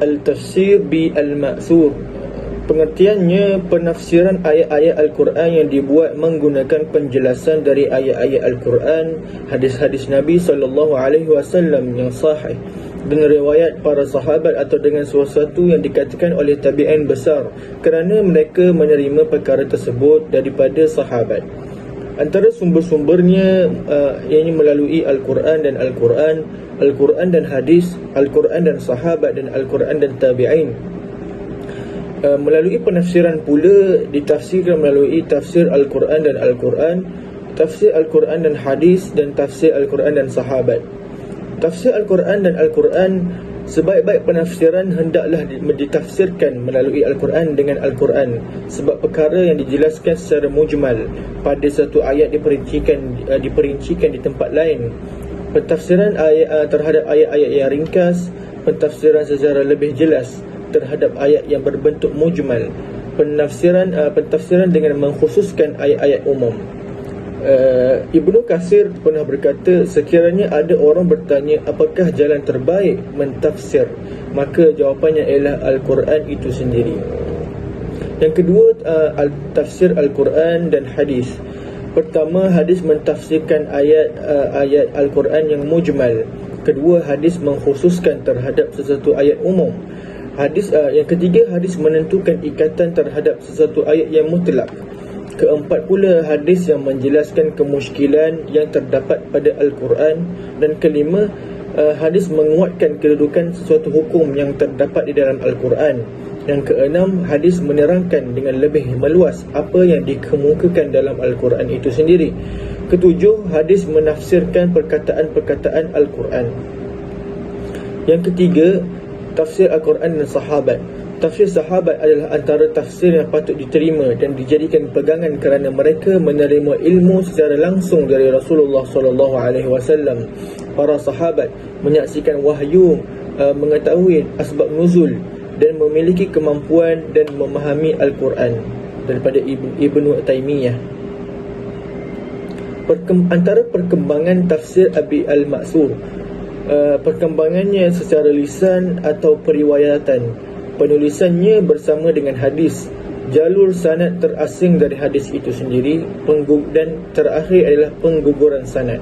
Al-tafsir bil-ma'thur. Pengertiannya, penafsiran ayat-ayat Al-Quran yang dibuat menggunakan penjelasan dari ayat-ayat Al-Quran, hadis-hadis Nabi SAW yang sahih, dengan riwayat para sahabat atau dengan sesuatu yang dikatakan oleh tabi'in besar, kerana mereka menerima perkara tersebut daripada sahabat. Antara sumber-sumbernya ianya melalui Al-Quran dan Al-Quran, Al-Quran dan hadis, Al-Quran dan sahabat, dan Al-Quran dan tabi'in. Melalui penafsiran pula ditafsirkan melalui tafsir Al-Quran dan Al-Quran, tafsir Al-Quran dan hadis, dan tafsir Al-Quran dan sahabat. Tafsir Al-Quran dan Al-Quran, sebaik-baik penafsiran hendaklah ditafsirkan melalui Al-Quran dengan Al-Quran, sebab perkara yang dijelaskan secara mujmal pada satu ayat diperincikan di tempat lain. Pentafsiran terhadap ayat-ayat yang ringkas, pentafsiran secara lebih jelas terhadap ayat yang berbentuk mujmal, pentafsiran dengan mengkhususkan ayat-ayat umum. Ibnu Katsir pernah berkata, sekiranya ada orang bertanya apakah jalan terbaik mentafsir, maka jawapannya ialah Al-Quran itu sendiri. Yang kedua, tafsir Al-Quran dan hadis. Pertama, hadis mentafsirkan ayat Al-Quran yang mujmal. Kedua, hadis mengkhususkan terhadap sesuatu ayat umum. Yang ketiga, hadis menentukan ikatan terhadap sesuatu ayat yang mutlak. Keempat pula, hadis yang menjelaskan kemusykilan yang terdapat pada Al-Quran. Dan kelima, hadis menguatkan kedudukan sesuatu hukum yang terdapat di dalam Al-Quran. Yang keenam, hadis menerangkan dengan lebih meluas apa yang dikemukakan dalam Al-Quran itu sendiri. Ketujuh, hadis menafsirkan perkataan-perkataan Al-Quran. Yang ketiga, tafsir Al-Quran dan sahabat. Tafsir sahabat adalah antara tafsir yang patut diterima dan dijadikan pegangan kerana mereka menerima ilmu secara langsung dari Rasulullah SAW. Para sahabat menyaksikan wahyu, mengetahui asbab nuzul, dan memiliki kemampuan dan memahami Al-Quran. Daripada Ibnu Taymiyah. Antara perkembangan tafsir Abi Al-Ma'thur, perkembangannya secara lisan atau periwayatan. Penulisannya bersama dengan hadis, jalur sanad terasing dari hadis itu sendiri, dan terakhir adalah pengguguran sanad.